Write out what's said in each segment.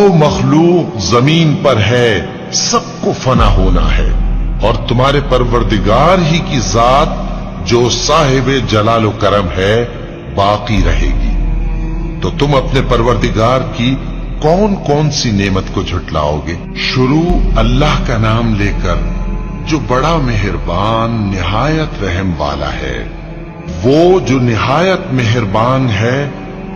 जो मखलूक जमीन पर है सबको फना होना है, और तुम्हारे परवरदिगार ही की जात जो साहिब जलाल करम है बाकी रहेगी। तो तुम अपने परवरदिगार की कौन कौन सी नेमत को झुटलाओगे? शुरू अल्लाह का नाम लेकर जो बड़ा मेहरबान निहायत रहम वाला है। वो जो निहायत मेहरबान है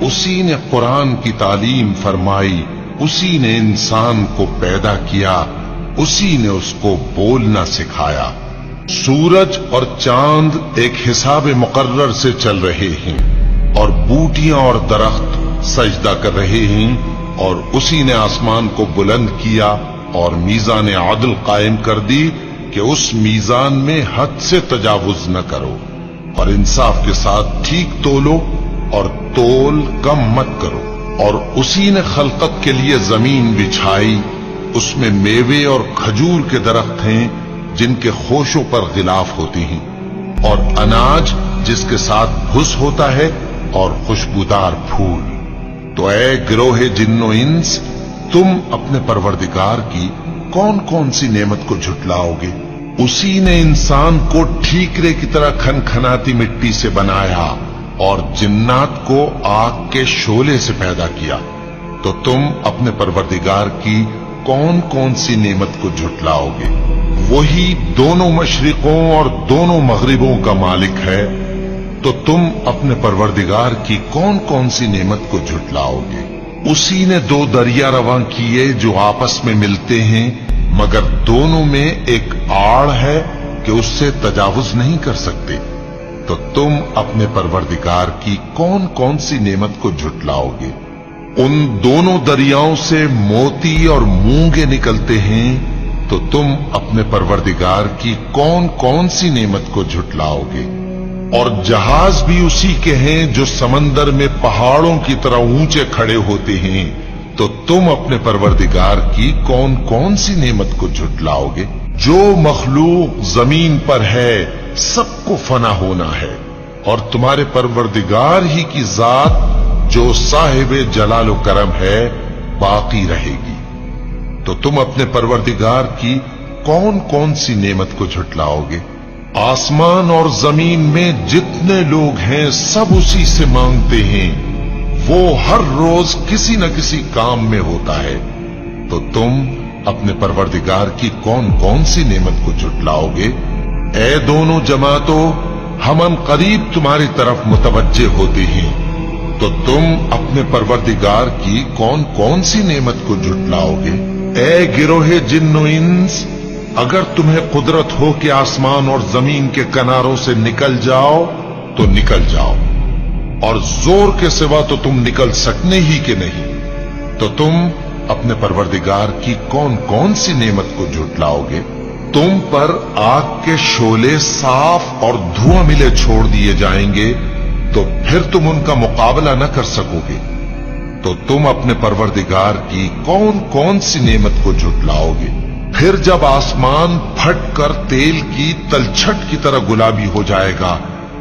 उसी ने कुरान की तालीम फरमाई, उसी ने इंसान को पैदा किया, उसी ने उसको बोलना सिखाया। सूरज और चांद एक हिसाब मुकर्रर से चल रहे हैं और बूटियां और दरख्त सजदा कर रहे हैं, और उसी ने आसमान को बुलंद किया और मीज़ान आदल कायम कर दी कि उस मीज़ान में हद से तजावुज न करो, और इंसाफ के साथ ठीक तोलो और तोल कम मत करो। और उसी ने खलकत के लिए जमीन बिछाई, उसमें मेवे और खजूर के दरख्त हैं जिनके खोशों पर गिलाफ होती हैं, और अनाज जिसके साथ भुस होता है और खुशबूदार फूल। तो ऐ गिरोहे जिन्नो इंस, तुम अपने परवरदिगार की कौन कौन सी नेमत को झुटलाओगे? उसी ने इंसान को ठीकरे की तरह खनखनाती मिट्टी से बनाया और जिन्नात को आग के शोले से पैदा किया। तो तुम अपने परवरदिगार की कौन कौन सी नेमत को झुटलाओगे? वही दोनों मशरिकों और दोनों मगरिबों का मालिक है। तो तुम अपने परवरदिगार की कौन कौन सी नेमत को झुटलाओगे? उसी ने दो दरिया रवां किए जो आपस में मिलते हैं, मगर दोनों में एक आड़ है कि उससे तजावुज नहीं कर सकते। तो तुम अपने परवरदिगार की कौन कौन सी नेमत को झुटलाओगे? उन दोनों दरियाओं से मोती और मूंगे निकलते हैं, तो तुम अपने परवरदिगार की कौन कौन सी नेमत को झुटलाओगे? और जहाज भी उसी के हैं जो समंदर में पहाड़ों की तरह ऊंचे खड़े होते हैं। तो तुम अपने परवरदिगार की कौन कौन सी नेमत को झुटलाओगे? जो मखलूक जमीन पर है सबको फना होना है, और तुम्हारे परवरदिगार ही की जात जो साहिब जलाल करम है बाकी रहेगी। तो तुम अपने परवरदिगार की कौन कौन सी नेमत को झुटलाओगे? आसमान और जमीन में जितने लोग हैं सब उसी से मांगते हैं, वो हर रोज किसी न किसी काम में होता है। तो तुम अपने परवरदिगार की कौन कौन सी नेमत को झुटलाओगे? ऐ दोनों जमातों, हम करीब तुम्हारी तरफ मुतवज्जे होते हैं। तो तुम अपने परवरदिगार की कौन कौन सी नेमत को झुटलाओगे? ऐ गिरोहे जिन्नो इंस, अगर तुम्हें कुदरत हो कि आसमान और जमीन के किनारों से निकल जाओ तो निकल जाओ, और जोर के सिवा तो तुम निकल सकने ही के नहीं। तो तुम अपने परवरदिगार की कौन कौन सी नेमत को झुटलाओगे? तुम पर आग के शोले साफ और धुआं मिले छोड़ दिए जाएंगे, तो फिर तुम उनका मुकाबला न कर सकोगे। तो तुम अपने परवरदिगार की कौन कौन सी नेमत को झुटलाओगे? फिर जब आसमान फट कर तेल की तलछट की तरह गुलाबी हो जाएगा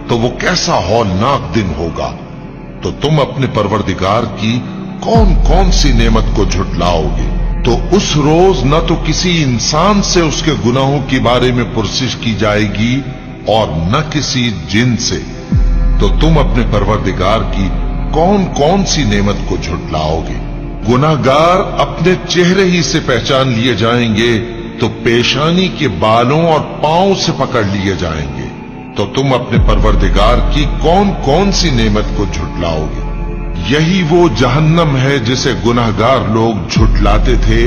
तो वो कैसा हौलनाक दिन होगा। तो तुम अपने परवरदिगार की कौन कौन सी नेमत को झुटलाओगे? तो उस रोज न तो किसी इंसान से उसके गुनाहों के बारे में पुरसिश की जाएगी और न किसी जिन से। तो तुम अपने परवरदिगार की कौन कौन सी नेमत को झुटलाओगे? गुनाहगार अपने चेहरे ही से पहचान लिए जाएंगे, तो पेशानी के बालों और पांव से पकड़ लिए जाएंगे। तो तुम अपने परवरदिगार की कौन कौन सी नेमत को झुटलाओगे? यही वो जहन्नम है जिसे गुनाहगार लोग झुटलाते थे।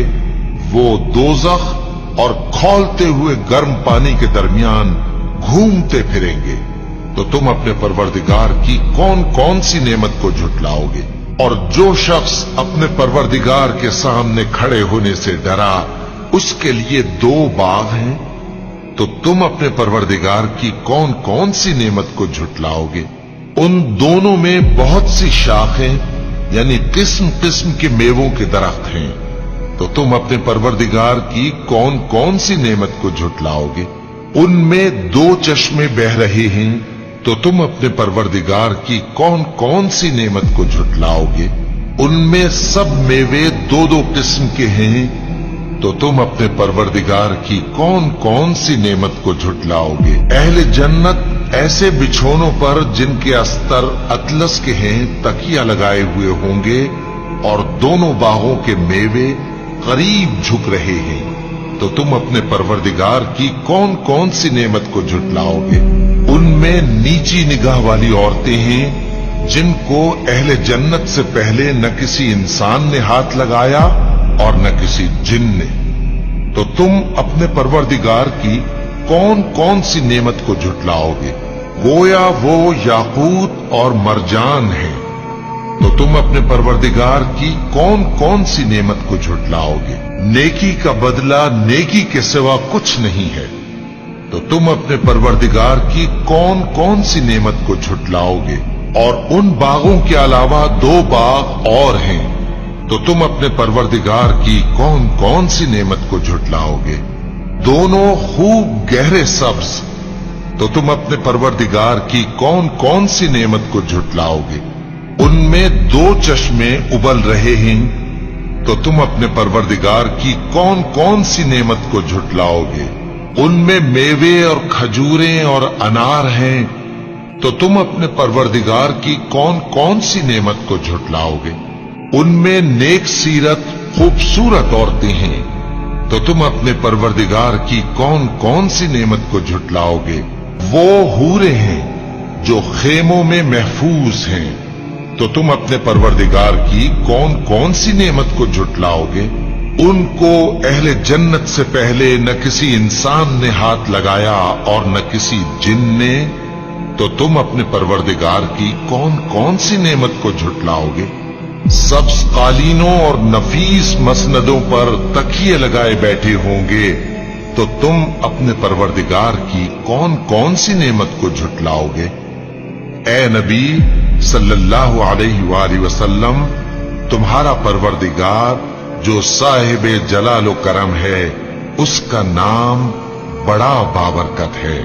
वो दोजख और खौलते हुए गर्म पानी के दरमियान घूमते फिरेंगे। तो तुम अपने परवरदिगार की कौन कौन सी नेमत को झुटलाओगे? और जो शख्स अपने परवरदिगार के सामने खड़े होने से डरा, उसके लिए दो बाग हैं। तो तुम अपने परवरदिगार की कौन कौन सी नेमत को झुटलाओगे? उन दोनों में बहुत सी शाखें यानी किस्म किस्म के मेवों के दरख्त हैं। तो तुम अपने परवरदिगार की कौन कौन सी नेमत को झुटलाओगे? उनमें दो चश्मे बह रहे हैं। तो तुम अपने परवरदिगार की कौन कौन सी नेमत को झुटलाओगे? उनमें सब मेवे दो दो किस्म के हैं, तो तुम अपने परवरदिगार की कौन कौन सी नेमत को झुटलाओगे। अहले जन्नत ऐसे बिछोनों पर जिनके अस्तर अतलस के हैं तकिया लगाए हुए होंगे और दोनों बागों के मेवे करीब झुक रहे हैं, तो तुम अपने परवरदिगार की कौन कौन सी नेमत को झुटलाओगे। उनमें नीची निगाह वाली औरतें हैं जिनको अहले जन्नत से पहले न किसी इंसान ने हाथ लगाया और न किसी जिन ने, तो तुम अपने परवरदिगार की कौन कौन सी नेमत को झुटलाओगे। गोया वो याकूत और मरजान है, तो तुम अपने परवरदिगार की कौन कौन सी नेमत को झुटलाओगे। नेकी का बदला नेकी के सिवा कुछ नहीं है, तो तुम अपने परवरदिगार की कौन कौन सी नेमत को झुटलाओगे। और उन बागों के अलावा दो बाग और हैं, तो तुम अपने परवरदिगार की कौन कौन सी नेमत को झुटलाओगे। दोनों खूब गहरे सब्ज, तो तुम अपने परवरदिगार की कौन कौन सी नेमत को झुटलाओगे। उनमें दो चश्मे उबल रहे हैं, तो तुम अपने परवरदिगार की कौन कौन सी नेमत को झुटलाओगे। उनमें मेवे और खजूरें और अनार हैं, तो तुम अपने परवरदिगार की कौन कौन सी नेमत को झुटलाओगे। उनमें नेक सीरत खूबसूरत औरतें हैं, तो तुम अपने परवरदिगार की कौन कौन सी नेमत को झुटलाओगे। वो हूरे हैं जो खेमों में महफूज हैं, तो तुम अपने परवरदिगार की कौन कौन सी नेमत को झुटलाओगे। उनको अहले जन्नत से पहले न किसी इंसान ने हाथ लगाया और न किसी जिन ने, तो तुम अपने परवरदिगार की कौन कौन सी नेमत को झुटलाओगे। सब्ज कालीनों और नफीस मसनदों पर तकिए लगाए बैठे होंगे, तो तुम अपने परवरदिगार की कौन कौन सी नेमत को झुटलाओगे। ए नबी सल्लल्लाहु अलैहि वसल्लम, तुम्हारा परवरदिगार जो साहिबे जलाल व करम है, उसका नाम बड़ा बाबरकत है।